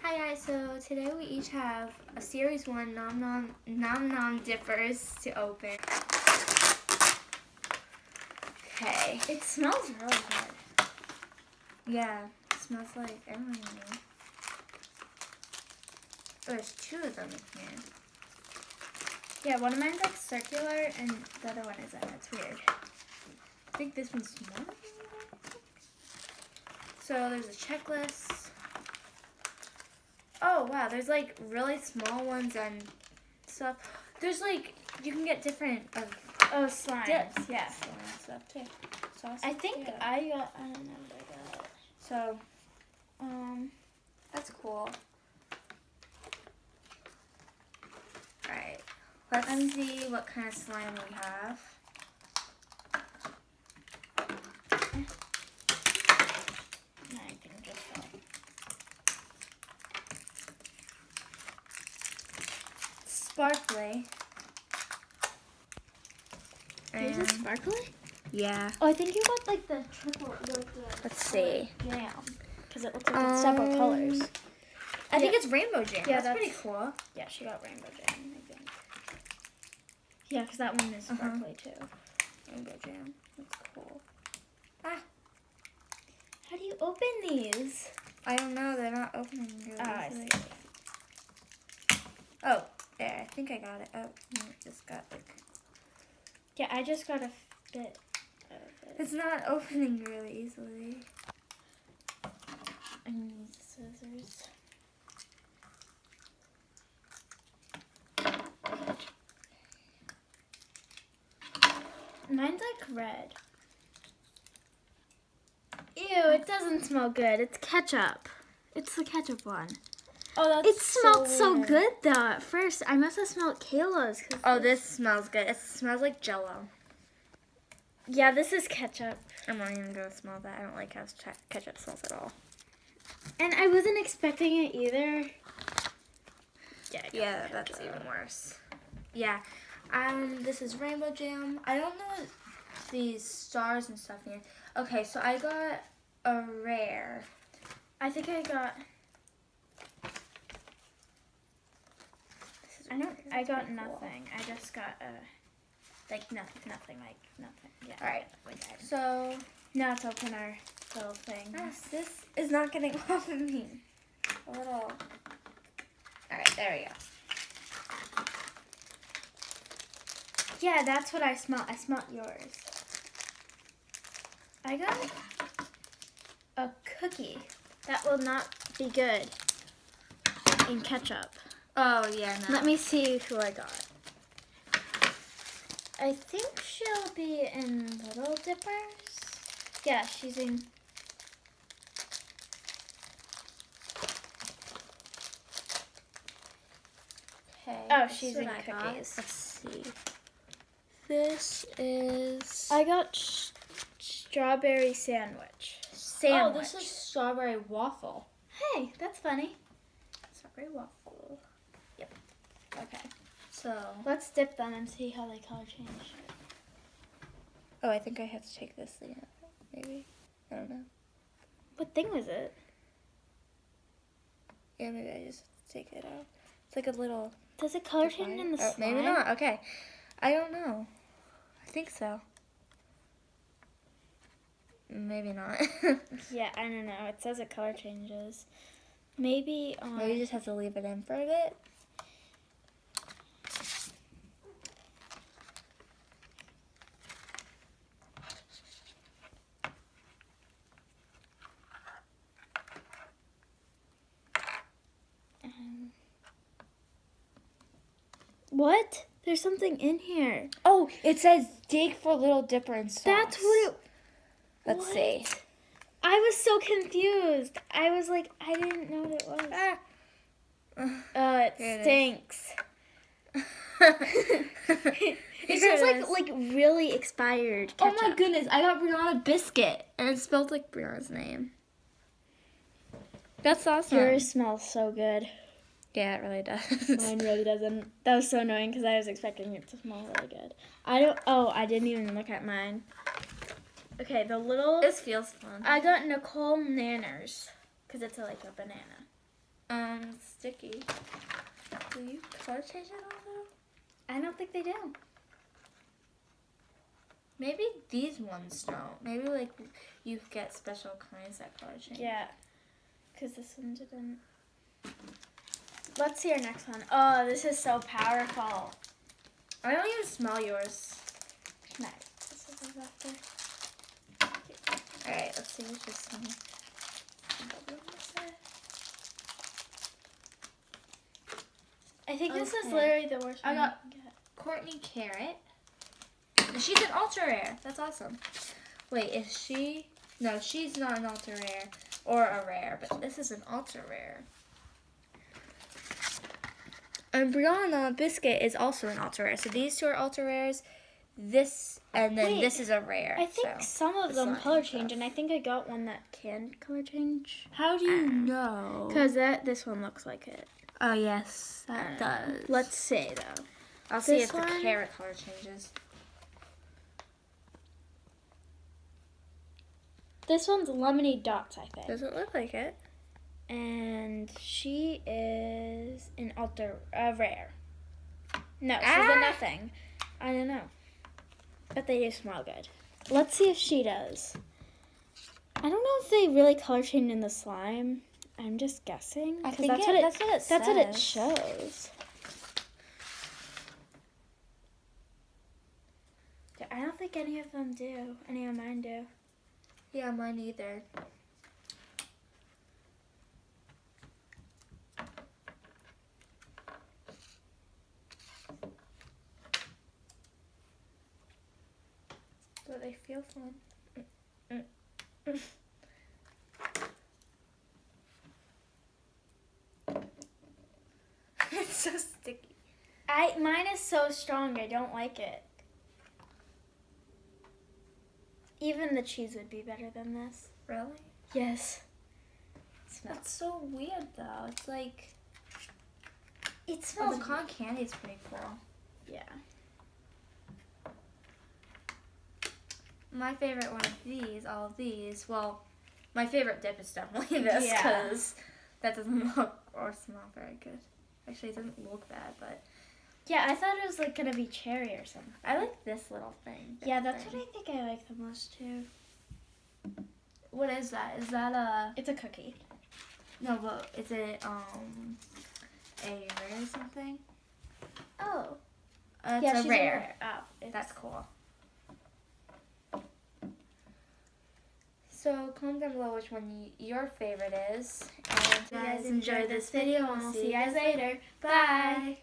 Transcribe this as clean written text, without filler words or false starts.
Hi guys, so today we each have a Series 1 Num Nom Dippers to open. Okay. It smells really good. Yeah, it smells like, I don't even know. Oh, there's two of them in here. Yeah, one of mine's like circular and the other one isn't. It's weird. I think this one's smaller. So there's a checklist. Oh wow, there's like really small ones and stuff. There's like, you can get different Slime. dips. Yeah. And stuff too. Sauce. I think yeah. I don't know what I got. So, that's cool. Alright, let's see what kind of slime we have. I think just fell. Sparkly. Yours is sparkly? Yeah. Oh, I think you got like the triple. Let's see. Jam. Because it looks like it's several colors. I think it's rainbow jam. Yeah, that's pretty cool. Yeah, she got rainbow jam, I think. Yeah, because that one is sparkly too. Rainbow jam. That's cool. Ah, How do you open these? I don't know. They're not opening really I easily. see. Oh, there. I think I got it. Oh, no, it just got like... Yeah, I just got a bit of it. It's not opening really easily. I need scissors. Mine's like red. Ew, it doesn't smell good. It's ketchup. It's the ketchup one. Oh, that's It smelled so good though at first. I must have smelled Kayla's. Oh, this smells good. It smells like Jell-O. Yeah, this is ketchup. I'm not even gonna smell that. I don't like how ketchup smells at all. And I wasn't expecting it either. Yeah, that's even worse. Yeah. This is rainbow jam. I don't know these stars and stuff here. Okay, so I got a rare. I think I got. I got nothing. I just got nothing. Yeah. All right. So now let's open our little thing. this is not getting off of me. A little. All right, there we go. Yeah, that's what I smell. I smelled yours. I got a cookie that will not be good in ketchup. Oh yeah. No. Let me see who I got. I think she'll be in Little Dippers. Yeah, she's in. Okay. Oh, she's that's in what I got. cookies. Let's see. This is. I got strawberry sandwich. Oh, this is strawberry waffle. Hey, that's funny. Strawberry waffle. Yep. Okay. So. Let's dip them and see how they color change. Oh, I think I have to take this thing out. Maybe. I don't know. What thing was it? Yeah, maybe I just take it out. It's like a little. Does it color change in the slime? Maybe not. Okay. I don't know. I think so. Maybe not. Yeah, I don't know. It says it color changes. Maybe. Maybe you just have to leave it in for a bit. What? There's something in here. Oh, it says dig for Little Dipper and sauce. That's what it. Let's see. I was so confused. I was like, I didn't know what it was. Ah. It stinks. It smells like really expired ketchup. Oh my goodness, I got Briana biscuit and it spelled like Briana's name. That's awesome. Yours smells so good. Yeah, it really does. Mine really doesn't. That was so annoying because I was expecting it to smell really good. I didn't even look at mine. Okay, the little. This feels fun. I got Nicole Nanners because it's like a banana. sticky. Do you color change it all though? I don't think they do. Maybe these ones don't. Maybe like you get special kinds that color change. Yeah, because this one didn't. Let's see our next one. Oh, this is so powerful. I don't even smell yours. Nice. This is after. Alright, let's see which is one. I think this is Okay. literally the worst I one. got- you can get. Courtney Carrot. She's an ultra rare. That's awesome. Wait, is she? No, she's not an ultra rare or a rare, but this is an ultra rare. And Briana Biscuit is also an ultra rare. So these two are ultra rares. This and then Wait, this is a rare. I think so. some of it's them not color stuff. change, and I think I got one that can color change. How do you know? Because this one looks like it. Oh yes, that does. Let's see though. I'll see this if one- the carrot color changes. This one's lemony dots, I think. Doesn't look like it. And she is an rare. No, she's Ah! a nothing. I don't know. But they do smell good. Let's see if she does. I don't know if they really color change in the slime. I'm just guessing. I 'cause think that's what it says. shows. I don't think any of them do. Any of mine do. Yeah, mine either. But they feel fun. It's so sticky. Mine is so strong, I don't like it. Even the cheese would be better than this. Really? Yes. That's so weird though. It's like It oh, smells the cotton candy is pretty cool. Yeah. My favorite one of these, all of these, well, my favorite dip is definitely this Yeah. because that doesn't look or smell very good. Actually, it doesn't look bad, but Yeah, I thought it was like gonna be cherry or something. I like this little thing. Yeah, that's what I think I like the most too. What is that? Is that a It's a cookie. no? But is it a rare or something? Oh. It's yeah, a she's rare. Oh, it's, That's cool. So comment down below which one your favorite is. And you guys enjoyed this video, and we'll see you guys later. Bye.